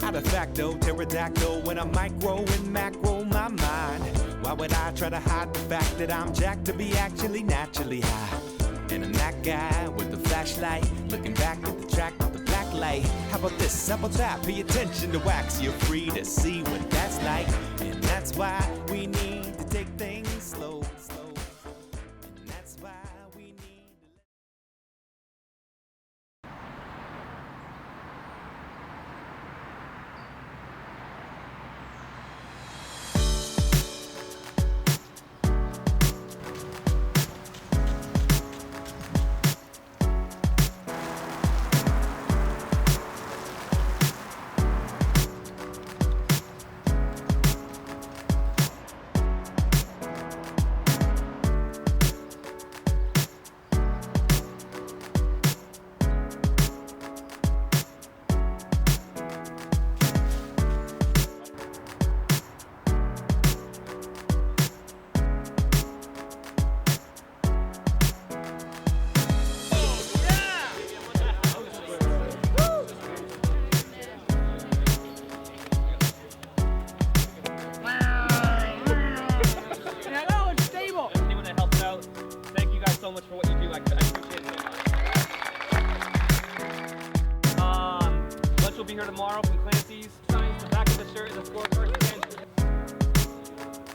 How de facto, pterodactyl when I'm micro and macro my mind. Why would I try to hide the fact that I'm jacked to be actually naturally high? And I'm that guy with the flashlight, looking back at the track with the black light. How about this, how about that? Pay attention to wax, you're free to see what that's like. And that's why we need to take things slow, slow. And that's why we need to so much for what you do. I appreciate it. Lunch will be here tomorrow from Clancy's. Signs the back of the shirt and the scorecard. You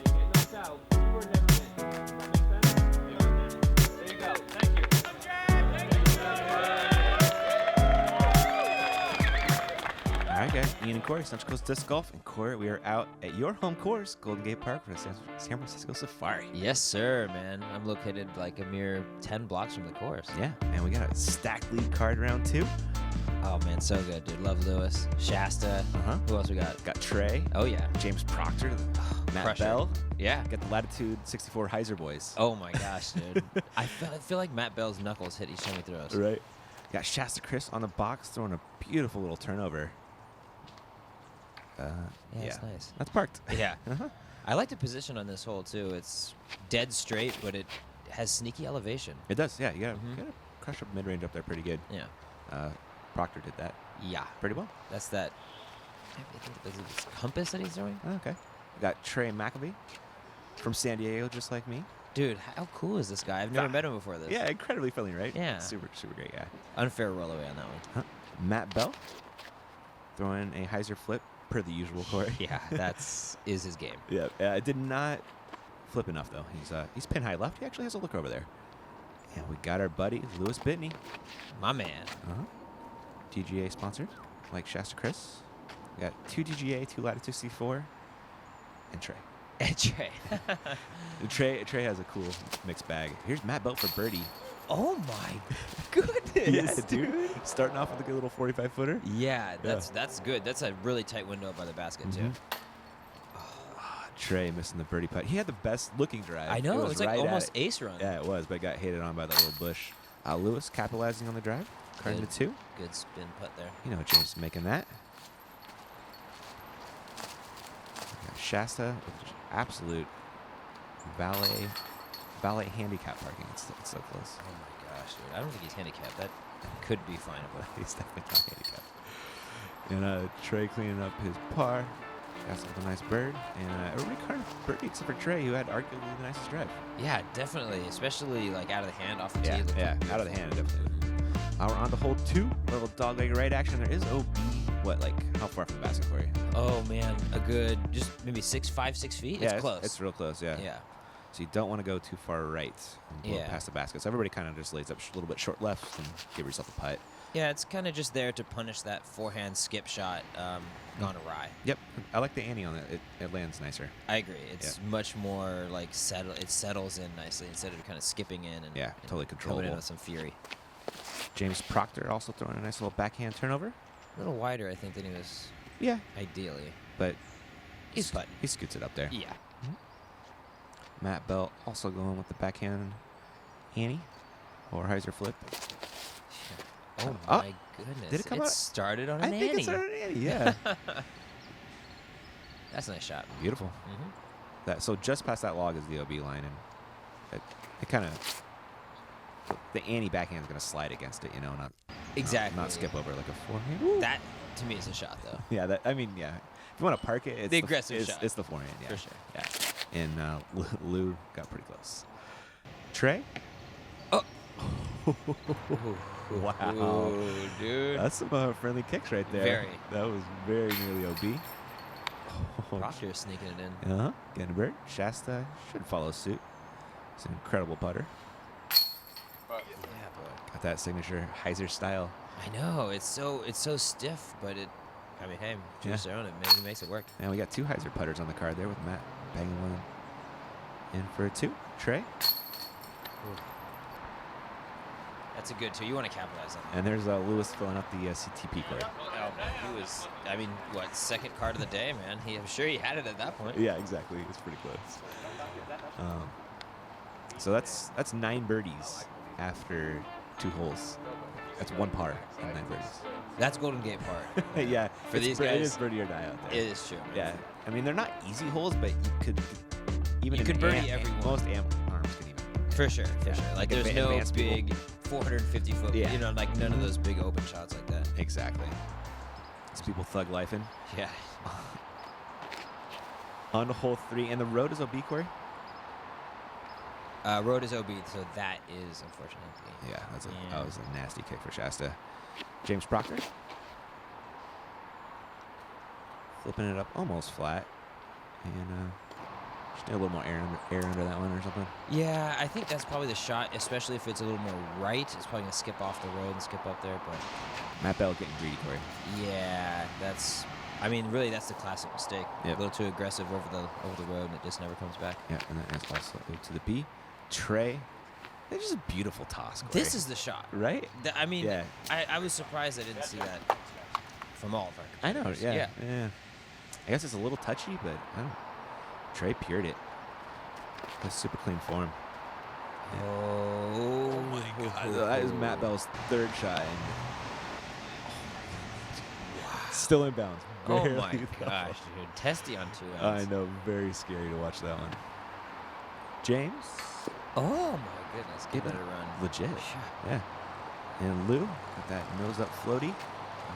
get knocked out. You were never in. Does that make sense? There you go. Thank you. All right, guys. Ian and Corey, Central Coast Disc Golf. And Corey, we are out at your home course, Golden Gate Park, for the San Francisco Safari. Yes, sir, man. I'm located like a mere 10 blocks from the course. Yeah, and we got a stacked lead card round 2. Oh, man, so good, dude. Love Lewis, Shasta. Who else we got? Got Trey. Oh, yeah. James Proctor. Matt Crusher. Bell. Yeah. Got the Latitude 64 Heiser boys. Oh, my gosh, dude. I feel like Matt Bell's knuckles hit each time he throws. Right. Got Shasta Criss on the box throwing a beautiful little turnover. Yeah, it's nice. That's parked. Yeah. I like the position on this hole, too. It's dead straight, but it has sneaky elevation. It does, yeah. You gotta crush up mid-range up there pretty good. Yeah. Proctor did that Yeah. pretty well. That's that. I think it's compass that he's throwing. Oh, okay. We got Trey McKelvey from San Diego, just like me. Dude, how cool is this guy? I've never met him before this. Yeah, incredibly friendly, right? Yeah. Super, super great guy. Unfair roll away on that one. Matt Bell throwing a Heiser flip per the usual, Corey. Yeah, is his game. Yeah, it did not flip enough, though. He's pin high left. He actually has a look over there. And we got our buddy, Lewis Bitney. My man. DGA sponsored, like Shasta Criss. We got 2 DGA, 2 Latitude 64, and Trey. And Trey. Trey has a cool mixed bag. Here's Matt Bell for birdie. Oh my goodness, Yeah, dude. Starting off with a good little 45-footer. Yeah, that's good. That's a really tight window up by the basket, too. Trey missing the birdie putt. He had the best looking drive. I know. It was It's like right almost at it. ace run. Yeah, it was, but got hated on by that little bush. Lewis capitalizing on the drive. Carding to 2. Good spin putt there. You know James is making that. Shasta, absolute valet handicap parking. It's so close. Oh my gosh, dude. I don't think he's handicapped. That could be fineable. He's definitely not handicapped. And Trey cleaning up his par. Got with a nice bird. And everybody carded birdie except for Trey, who had arguably the nicest drive. Yeah, definitely. Especially like out of the hand, off the tee. Yeah, out of the hand, definitely. We're on to hole 2. Little dog leg right action. There is OB. What, like, how far from the basket for you? Oh, man. A good, just maybe 5, 6 feet? Yeah, it's close. It's real close, yeah. Yeah. So you don't want to go too far right and blow past the basket. So everybody kind of just lays up a little bit short left and give yourself a putt. Yeah, it's kind of just there to punish that forehand skip shot gone awry. Yep. I like the ante on it. It lands nicer. I agree. It's much more like it settles in nicely instead of kind of skipping in and totally controllable. coming in with some fury. James Proctor also throwing a nice little backhand turnover. A little wider, I think, than he was ideally. But he's putting. He scoots it up there. Yeah. Matt Bell also going with the backhand Annie or Heiser flip. Oh, my goodness. Did it come out? Started on an I think it started on an Annie, yeah. That's a nice shot. Beautiful. So just past that log is the OB line, and it kind of, the Annie backhand is going to slide against it, not exactly not skip over like a forehand. That to me, it's a shot though. Yeah, that I mean, yeah. If you want to park it, it's The aggressive shot. It's the forehand, yeah. For sure. Yeah. And Lou got pretty close. Trey? Oh. Wow. Ooh, dude. That's some friendly kicks right there. Very. That was very nearly OB. Proctor is sneaking it in. Uh-huh. Getting a bird. Shasta should follow suit. It's an incredible putter. Yeah, boy. Got that signature Heiser style. I know it's so stiff, but it. I mean, hey, choose their own. It makes it work. And we got 2 Heiser putters on the card there with Matt banging one in for a 2. Trey. Ooh. That's a good 2. You want to capitalize on that. And there's Lewis filling up the CTP card. Oh, he was. I mean, what, second card of the day, man? I'm sure he had it at that point. Yeah, exactly. It's pretty close. So that's 9 birdies after 2 holes. That's 1 par and 9 birdies. That's Golden Gate par. Yeah, For these it guys, is birdie or die out there. It is true. Yeah, I mean they're not easy holes, but you could even You an could birdie amp- every one. Most amp arms can even. For sure. Yeah, Like like there's no advanced people. big 450 foot. Yeah. You know, like none of those big open shots like that. Exactly. These people thug life in. Yeah. On to hole 3, and the road is OB, Corey? Road is OB, so that is unfortunately. Yeah, Yeah. that was a nasty kick for Shasta. James Proctor. Flipping it up almost flat. And just need a little more air under that one or something. Yeah, I think that's probably the shot, especially if it's a little more right. It's probably gonna skip off the road and skip up there, but Matt Bell getting greedy, Corey. yeah, that's. I mean, really, that's the classic mistake. Yep. A little too aggressive over the road, and it just never comes back. Yeah, and that is also to the B. Trey. That's just a beautiful toss, Corey. This is the shot. Right? I mean, Yeah. I was surprised I didn't see that from all of our I know, competitors. yeah. I guess it's a little touchy, but I don't know. Trey pured it. That's super clean form. Oh my God! That is Matt Bell's 3rd shot. And still in bounds. Oh Barely my though. gosh, dude! Testy on 2 I ends. know. Very scary to watch that one. James. Oh my goodness! Give it a run. Legit. Sure. Yeah. And Lou with that nose up floaty.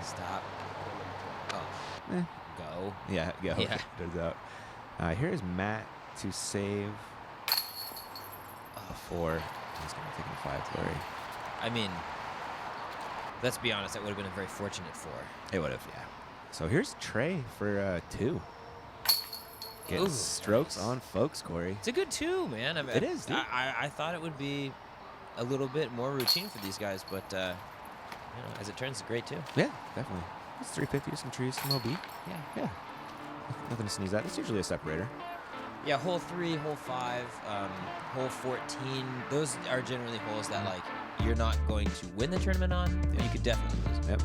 Stop. Oh. Eh. Go. Yeah, go. Yeah. Goes out. Here is Matt to save a 4. He's going to take a 5, Corey. I mean, let's be honest. That would have been a very fortunate 4. It would have, yeah. So here's Trey for 2. Getting Ooh, strokes nice. on folks, Corey. It's a good 2, man. I mean, It is, dude. I thought it would be a little bit more routine for these guys, but as it turns, it's great 2. Yeah, definitely. It's 350, some trees, some OB. Yeah. Yeah. Nothing to sneeze at. It's usually a separator. Yeah, hole 3, hole 5, hole 14. Those are generally holes that like you're not going to win the tournament on. Yeah. You could definitely lose. Yep,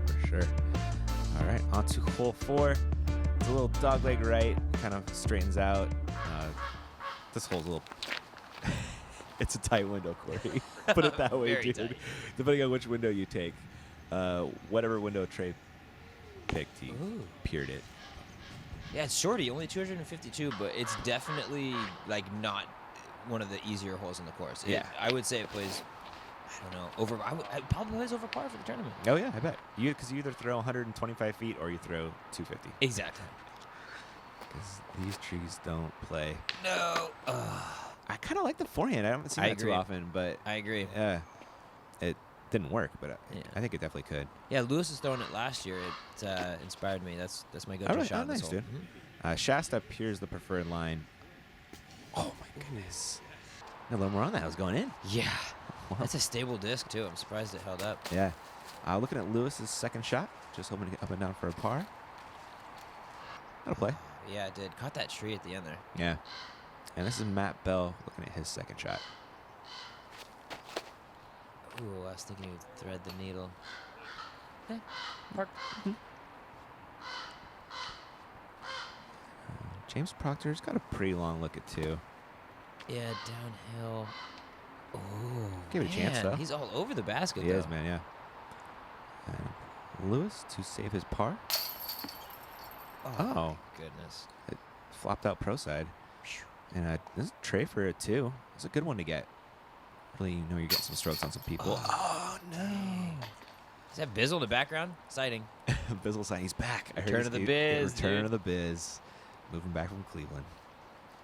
for sure. All right, on to hole 4. It's a little dogleg right, kind of straightens out. This hole's a little. It's a tight window, Corey. Put it that way, Very dude. tight. Depending on which window you take, whatever window Trey picked, he Ooh. peered it. Yeah, it's shorty, only 252, but it's definitely like not one of the easier holes in the course. Yeah. I would say it plays. I don't know. I probably plays over par for the tournament. Oh yeah, I bet. Because you either throw 125 feet or you throw 250. Exactly. Because these trees don't play. No. I kind of like the forehand. I haven't seen I that too agree. often, but I agree. yeah, it didn't work. But Yeah. I think it definitely could. Yeah, Lewis has thrown it last year. It inspired me. That's my go-to All right, shot. in this nice, hole. dude. Mhm. Shasta appears the preferred line. Oh my goodness! A little more on that. I was going in. Yeah. Wow. That's a stable disc too. I'm surprised it held up. Yeah. Looking at Lewis's second shot, just hoping to get up and down for a par. That'll play. Yeah, it did. Caught that tree at the end there. Yeah. And this is Matt Bell looking at his second shot. Ooh, I was thinking you'd thread the needle. Park. James Proctor's got a pretty long look at 2. Yeah, downhill. Oh, Give it a chance, though. He's all over the basket. He though. is, man, yeah. And Lewis to save his par. Oh, Oh. my goodness. Flopped out pro side. And this is Trey for a 2. It's a good one to get. Really, you're getting some strokes on some people. Oh, no. Is that Bizzle in the background? Sighting. Bizzle saying he's back. I heard Return of the biz, Return dude. of the biz. Moving back from Cleveland.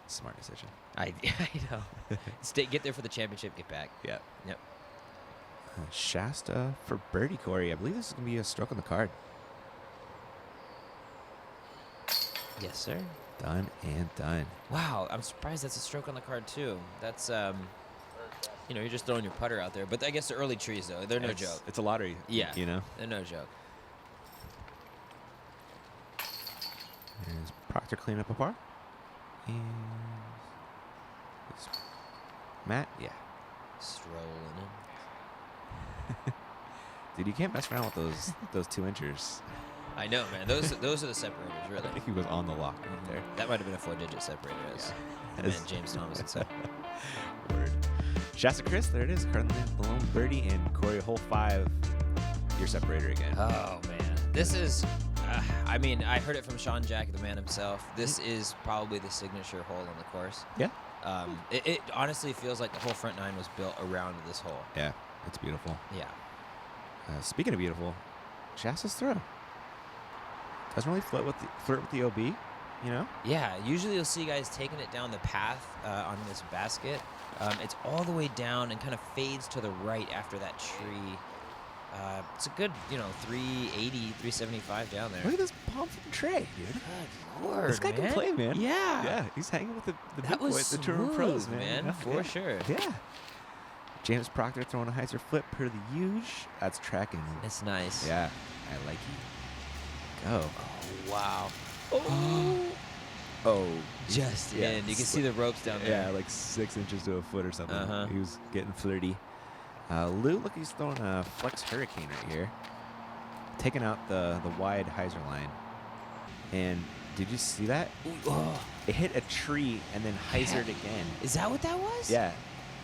Smart decision. I know. Get there for the championship. Get back. Yeah. Yep. Shasta for birdie, Corey. I believe this is going to be a stroke on the card. Yes, sir. Done and done. Wow, I'm surprised that's a stroke on the card too. That's you're just throwing your putter out there. But I guess the early trees though, they're no joke. It's a lottery. Yeah. You know? They're no joke. There's Proctor cleaning up a par. And is Matt, yeah. Strolling in. Dude, you can't mess around with those 2 inchers. I know, man. Those are the separators, really. I think he was on the lock right there. That might have been a 4-digit separator, as the man James Thomas would say. Word. Shasta Criss, there it is. Currently the lone birdie, and Corey, hole 5, your separator again. Oh man, this is. I heard it from Sean Jack, the man himself. This is probably the signature hole on the course. Yeah. It honestly feels like the whole front 9 was built around this hole. Yeah, it's beautiful. Yeah. Speaking of beautiful, Shasta's throw doesn't really flirt with the OB, you know? Yeah, usually you'll see guys taking it down the path on this basket. It's all the way down and kind of fades to the right after that tree. It's a good, 380, 375 down there. Look at this palm from Trey, dude. Good Lord, This guy can play, man. Yeah. Yeah, he's hanging with the That big was boys, the tour pros, smooth, man. man, for Yeah. sure. Yeah. James Proctor throwing a hyzer flip per the huge. That's tracking. It's nice. Yeah, I like it. Go. Oh, wow. Oh. Just Yeah, in. You can see the ropes down there. Yeah, like 6 inches to a foot or something. Uh-huh. He was getting flirty. Lou, look, he's throwing a flex hurricane right here. Taking out the wide hyzer line. And did you see that? Ooh, oh. It hit a tree and then hyzered again. Is that what that was? Yeah.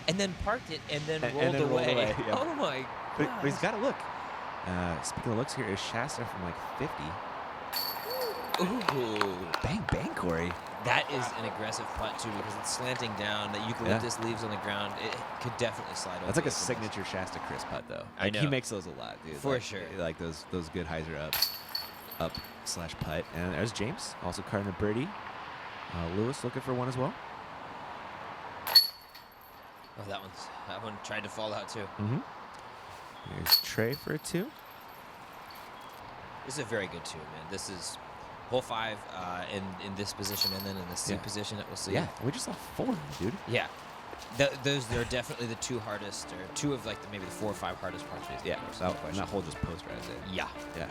And then parked it and then And rolled then rolled away. away, yeah. Oh my But god. he's got to look. Speaking of looks, here is Shasta from like 50. Ooh. Bang, bang, Corey. That is an aggressive putt too because it's slanting down. The eucalyptus leaves on the ground. It could definitely slide over. That's like a the eucalyptus. signature Shasta Criss putt, though. I Like, He know. makes those a lot, dude. For Like, sure. Like those good hyzer up/putt. And there's James, also carding a birdie. Lewis looking for one as well. Oh, that one tried to fall out too. Mm-hmm. Here's Trey for a 2. This is a very good 2, man. This is hole 5 in this position and then in the C Yeah. position that we'll see. Yeah, we just saw 4, dude. Yeah. Those are definitely the 2 hardest, or 2 of like maybe the 4 or 5 hardest par 3s. Yeah, no that, question. that hole just posterized it. Yeah. Yeah,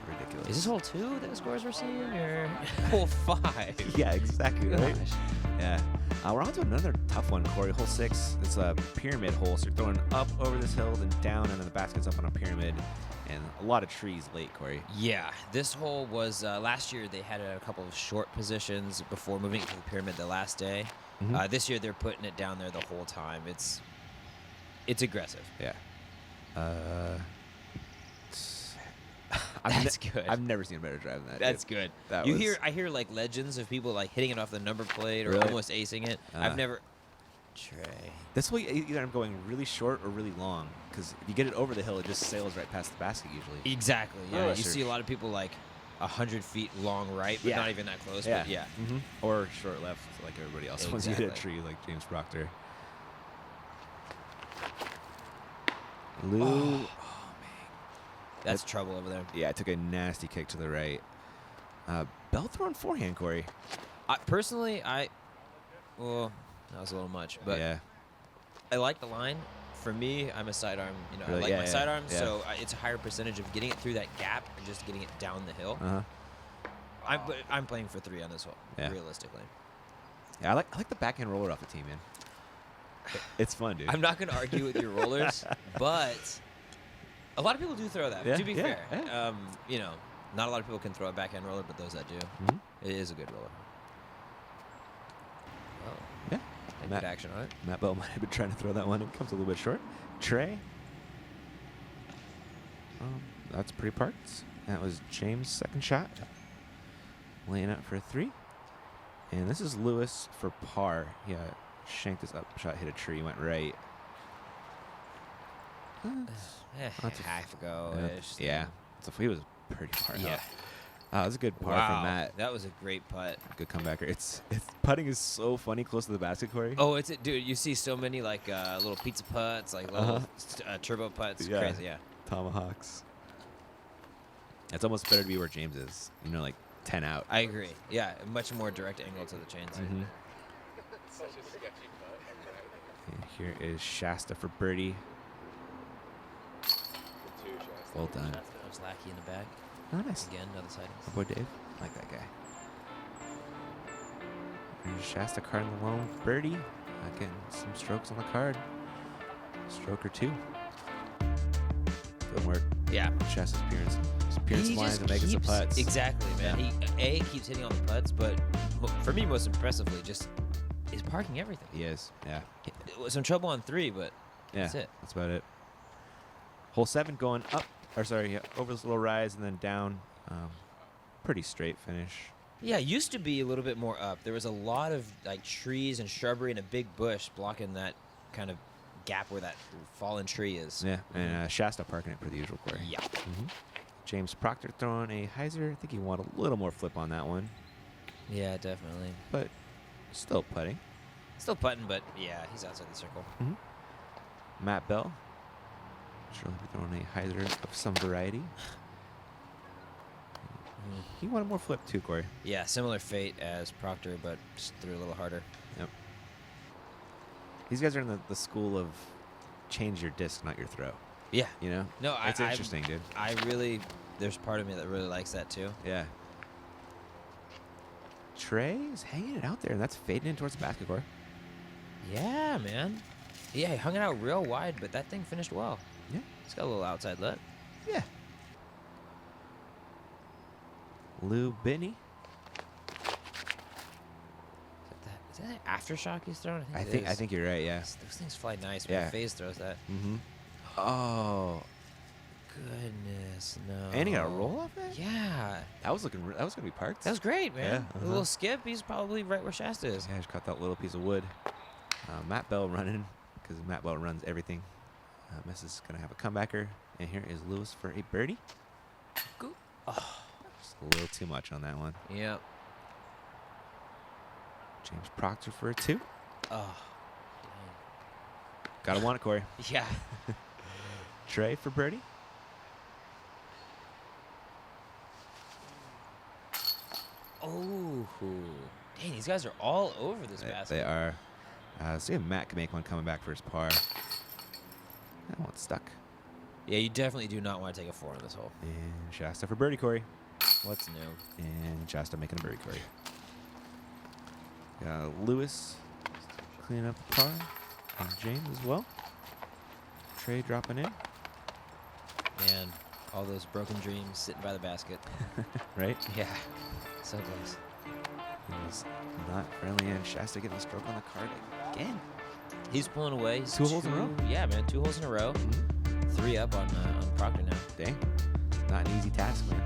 ridiculous. Is this hole 2 that the scores we're seeing, or hole 5? Yeah, exactly, right? Gosh. Yeah. We're on to another tough one, Corey. Hole 6. It's a pyramid hole, so you're throwing up over this hill, then down, and then the basket's up on a pyramid. And a lot of trees late, Corey. Yeah, this hole was last year. They had a couple of short positions before moving it to the pyramid the last day. Mhm. This year they're putting it down there the whole time. It's aggressive. Yeah. That's good. I've never seen a better drive than that. That's dude. good. That I was- hear like legends of people like hitting it off the number plate or Really? almost acing it. I've never. Trey. This way, either I'm going really short or really long. Because if you get it over the hill, it just sails right past the basket usually. Exactly. Yeah. Oh, you sure. see a lot of people like 100 feet long right, but Yeah. not even that close. But yeah. Mm-hmm. Or short left, like everybody else. Once you hit a Exactly. tree, like James Proctor. Lou. Oh. That's trouble over there. Yeah, I took a nasty kick to the right. Bell throwing forehand, Corey. Personally, well, that was a little much, but yeah. I like the line. For me, I'm a sidearm. Really? I like Yeah, my yeah, sidearm, yeah. so it's a higher percentage of getting it through that gap and just getting it down the hill. Uh-huh. I'm playing for 3 on this hole, Yeah. realistically. Yeah, I like the backhand roller off the tee, man. It's fun, dude. I'm not going to argue with your rollers, but a lot of people do throw that. Yeah, To be yeah, fair, yeah. not a lot of people can throw a backhand roller, but those that do, Mhm. it is a good roller. Well, Yeah. and Matt- good action on it. Matt Bell might have been trying to throw that one. It comes a little bit short. Trey. That's pretty parts. That was James' second shot. Laying up for a 3. And this is Lewis for par. Yeah, shanked this up shot, hit a tree, went right. That's a- Half go ish. yeah. So he was pretty far Yeah. out. That was a good par from Matt. That was a great putt. Good comebacker. It's putting is so funny close to the basket, Corey. Oh, dude. You see so many like little pizza putts, like little turbo putts. Yeah. Crazy, yeah. Tomahawks. It's almost better to be where James is. 10 out. I agree. Yeah, a much more direct angle to the chains. Mhm. And here is Shasta for birdie. Well done. That was Lackey in the back. Oh, nice. Again, another sighting. My boy Dave. I like that guy. There's Shasta card in the lone birdie. Getting some strokes on the card. Stroke or two. Good work. Yeah. Shasta's appearance He lines just and making some keeps- putts. Exactly, man. Yeah. He keeps hitting on the putts, but for me, most impressively, just is parking everything. He is. Yeah. Some trouble on 3, but Yeah. that's it. That's about it. Hole 7 going up. Over this little rise and then down. Pretty straight finish. Yeah, it used to be a little bit more up. There was a lot of like trees and shrubbery and a big bush blocking that kind of gap where that fallen tree is. Yeah. And Shasta parking it per the usual, Corey. Yeah. James Proctor throwing a hyzer. I think he wanted a little more flip on that one, Yeah, definitely. but still putting. Still putting, but yeah, he's outside the circle. Matt Bell. Surely be throwing a hyzer of some variety. He wanted more flip too, Corey. Yeah, similar fate as Proctor, but just threw a little harder. Yep. These guys are in the school of change your disc, not your throw. Yeah. No, It's interesting, dude. There's part of me that really likes that too. Yeah. Trey is hanging it out there, and that's fading in towards the basket, Corey. Yeah, man. Yeah, he hung it out real wide, but that thing finished well. Yeah. It's got a little outside let. Yeah. Lou Bitney. Is that an aftershock he's throwing? I it is. think you're right. Yeah. Those things fly nice. Yeah. When FaZe throws that. Mm-hmm. Oh. Goodness, no. And he got a roll off that? Yeah. That was gonna be parked. That was great, man. Yeah, A little skip. He's probably right where Shasta is. Yeah, just caught that little piece of wood. Matt Bell running, because Matt Bell runs everything. Messi gonna have a comebacker, and here is Lewis for a birdie. Go- Just a little too much on that one. Yep. James Proctor for a 2. Oh. Gotta want it, Corey. Yeah. Trey for birdie. Oh. Dang, these guys are all over this basket. They are. See if Matt can make one coming back for his par. That one's stuck. Yeah, you definitely do not want to take a 4 on this hole. And Shasta for birdie, Corey. What's new? And Shasta making a birdie, Corey. Lewis cleaning up the par. And James as well. Trey dropping in. Man, all those broken dreams sitting by the basket. Right? Yeah. So close. He was not friendly, and Shasta getting a stroke on the card again. He's pulling away. He's 2 holes in a row? Yeah, man. 2 holes in a row. 3 up on Proctor now. Dang. Not an easy task, man.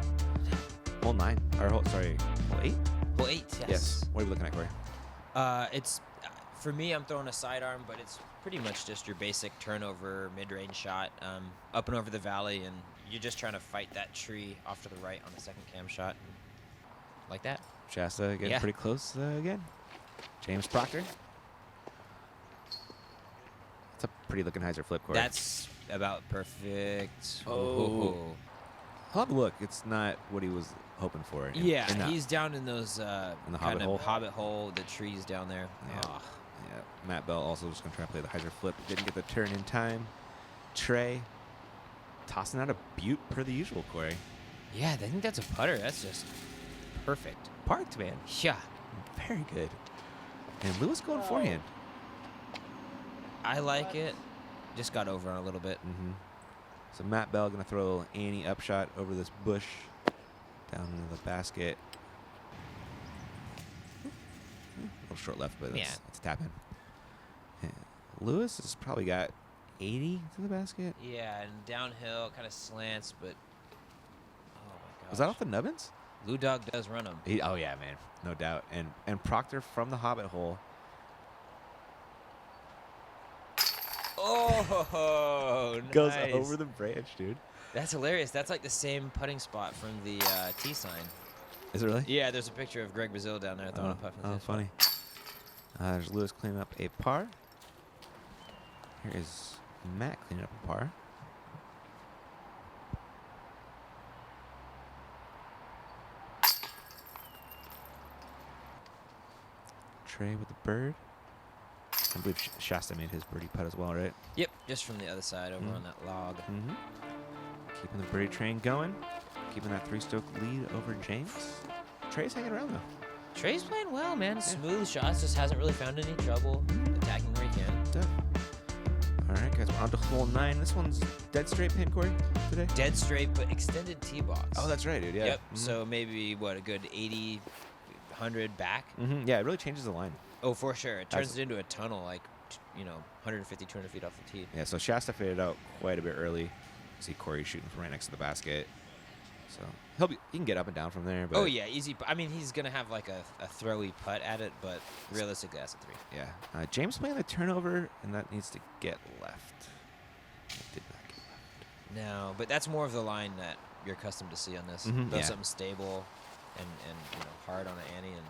Hole 9. Or hole 8? Hole 8, yes. What are we looking at, Corey? It's for me, I'm throwing a sidearm, but it's pretty much just your basic turnover mid-range shot, up and over the valley, and you're just trying to fight that tree off to the right on the second cam shot, like that. Shasta getting pretty close again. James Proctor. It's a pretty looking hyzer flip, Corey. That's about perfect. Oh. I'll have a look. It's not what he was hoping for. Yeah, in the- he's down in those in the kind hobbit of hole. hobbit hole, the trees down there. Yeah. Oh. Yeah. Matt Bell also just going to try to play the hyzer flip. Didn't get the turn in time. Trey tossing out a butte per the usual, Corey. Yeah, I think that's a putter. That's just perfect. Parked, man. Yeah. Very good. And Lewis going forehand. I like it. Just got over on a little bit. Mm-hmm. So Matt Bell going to throw a little Annie upshot over this bush down into the basket. A little short left, but it's tapping. Yeah. Lewis has probably got 80 to the basket. Yeah, and downhill, kind of slants, but oh my gosh. Was that off the nubbins? Lou Dog does run them. Oh yeah, man, no doubt. And Proctor from the hobbit hole. Oh, Goes nice. over the branch, dude. That's hilarious. That's like the same putting spot from the tee sign. Is it really? Yeah, there's a picture of Greg Brazil down there throwing a putt from the tee spot. funny. There's Lewis cleaning up a par. Here is Matt cleaning up a par. Trey with the bird. I believe Shasta made his birdie putt as well, right? Yep, just from the other side over on that log. Mm-hmm. Keeping the birdie train going. Keeping that 3-stroke lead over James. Trey's hanging around, though. Trey's playing well, man. Smooth shots, just hasn't really found any trouble attacking where he can. Tough. All right, guys, we're on to hole 9. This one's dead straight pin, Corey, today? Dead straight, but extended tee box. Oh, that's right, dude, yeah. Yep, Mhm. so maybe, what, a good 80, 100 back? Yeah, it really changes the line. Oh, for sure. It turns it into a tunnel, like, 150, 200 feet off the tee. Yeah, so Shasta faded out quite a bit early. See Corey shooting from right next to the basket. So he can get up and down from there. But Oh, yeah, easy. I mean, he's going to have, like, a throwy putt at it, but realistically, that's a 3. Yeah. James playing the turnover, and that needs to get left. It did not get left. No, but that's more of the line that you're accustomed to see on this. Mhm, Throw yeah. something stable and hard on an ante, and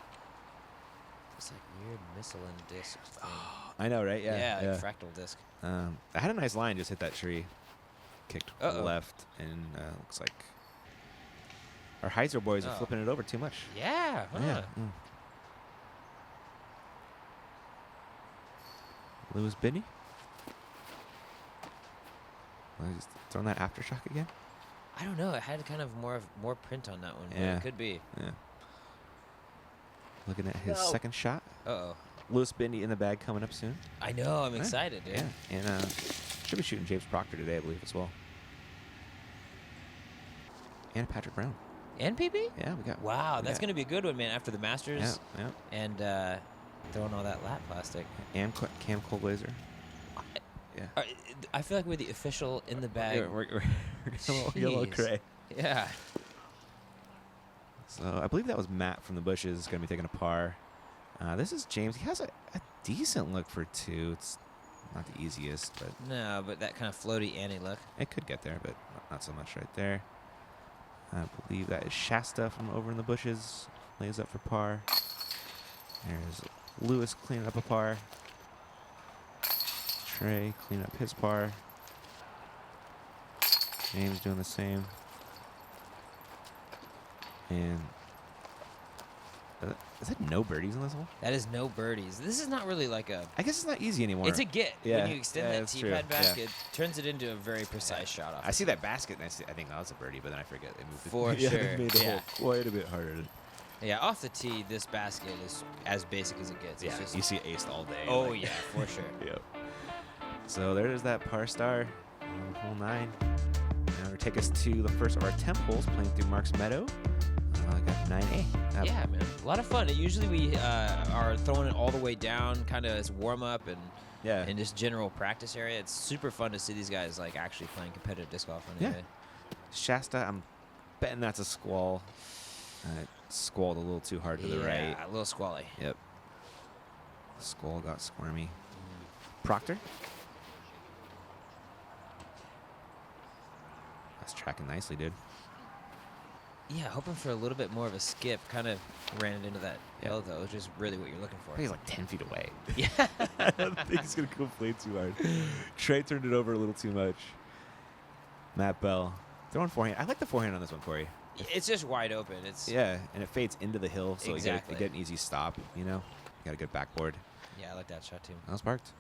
it's like weird missile-in disc thing. I know, right? Yeah. Like fractal disc. I had a nice line, just hit that tree. Kicked left, and looks like our Heiser boys are flipping it over too much. Yeah. Huh. Yeah. Lewis Bitney. He's throwing that aftershock again. I don't know. It had kind of more print on that one. But Yeah. It could be. Yeah. Looking at his second shot. Uh-oh. Lewis Bitney in the bag coming up soon. I know. I'm excited, dude. Yeah. And should be shooting James Proctor today, I believe, as well. And Patrick Brown. And PB? Yeah, we got. Wow, we that's got- going to be a good one, man, after the Masters. Yeah. And throwing all that lap plastic. And Cam Colblazer. Yeah. I feel like we're the official in the bag. We're yellow Jeez. gray. Yeah. So I believe that was Matt from the Bushes going to be taking a par. This is James. He has a decent look for 2. It's not the easiest, but No, but that kind of floaty ante look. it could get there, but not so much right there. I believe that is Shasta from over in the Bushes. Lays up for par. There's Lewis cleaning up a par. Trey cleaning up his par. James doing the same. And is it no birdies in this hole? That is no birdies. This is not really like a... I guess it's not easy anymore. It's a get. Yeah. When you extend Yeah, that that's tee true. pad back, Yeah. it turns it into a very precise shot off. I see that basket, and I think that was a birdie, but then I forget they moved it. For Yeah, sure, they made the yeah. hole quite a bit harder. Yeah, off the tee, this basket is as basic as it gets. Yeah, It's just, you see ace all day. oh, like- yeah, for sure. Yep. So there's that par star on hole 9. Now it'll take us to the first of our 10 holes, playing through Marks Meadow. I got 9A. Yeah, man. A lot of fun. Usually we are throwing it all the way down, kind of as warm-up and just general practice area. It's super fun to see these guys like actually playing competitive disc golf on Yeah. day. Shasta, I'm betting that's a squall. It squalled a little too hard to the right. Yeah, a little squally. Yep. Squall got squirmy. Proctor. That's tracking nicely, dude. Yeah, hoping for a little bit more of a skip. Kind of ran it into that Yeah. hill, though, which is really what you're looking I for. think he's like 10 feet away. Yeah. I don't think he's going to go play too hard. Trey turned it over a little too much. Matt Bell. Throwing forehand. I like the forehand on this one, Corey. It's just wide open. It's Yeah, and it fades into the hill, so Exactly. you get an easy stop, you know? You got a good backboard. Yeah, I like that shot, too. That was parked.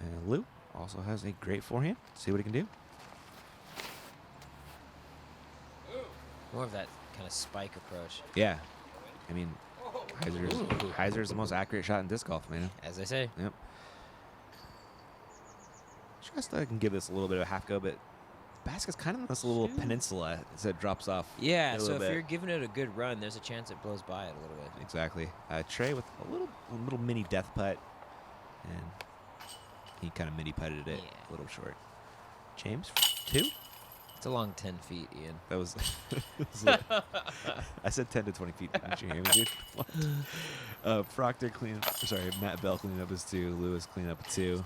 And Lou also has a great forehand. See what he can do. More of that kind of spike approach, Yeah. I mean, Heiser's the most accurate shot in disc golf, man. as they say. Yep. Shasta can give this a little bit of a half go, but the basket's kind of on this little peninsula as it drops off. Yeah, a so little if bit. you're giving it a good run, there's a chance it blows by it a little bit. Exactly. Trey with a little mini death putt, and he kind of mini putted it Yeah. a little short. James, 2? It's a long 10 feet, Ian. That was. I said 10 to 20 feet. Didn't you hear me, dude? What? Proctor Matt Bell cleaning up his 2. Lewis cleaning up a 2.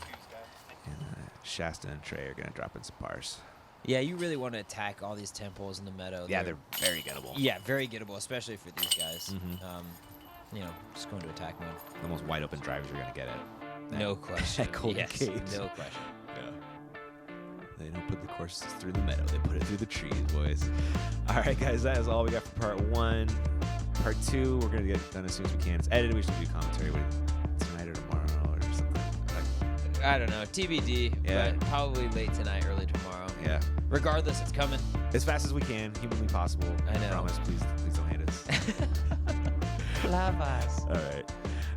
And Shasta and Trey are going to drop in some pars. Yeah, you really want to attack all these 10 poles in the meadow. Yeah, they're very gettable. Yeah, very gettable, especially for these guys. Mhm. Just going to attack mode. The most wide open drivers you're gonna get at. No question. At Golden yes, Gate. no question. Yeah. They don't put the courses through the meadow. They put it through the trees, boys. All right, guys, that is all we got for part 1. Part 2, we're gonna get it done as soon as we can. It's edited. We should do commentary tonight or tomorrow or something. I don't know. TBD. Yeah. But probably late tonight, early tomorrow. Yeah. Regardless, it's coming. As fast as we can, humanly possible. I know. Promise, please don't hate us. Love us.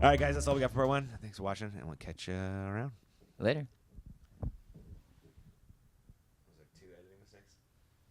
All right, guys, that's all we got for part 1. Thanks for watching, and we'll catch you around. Later.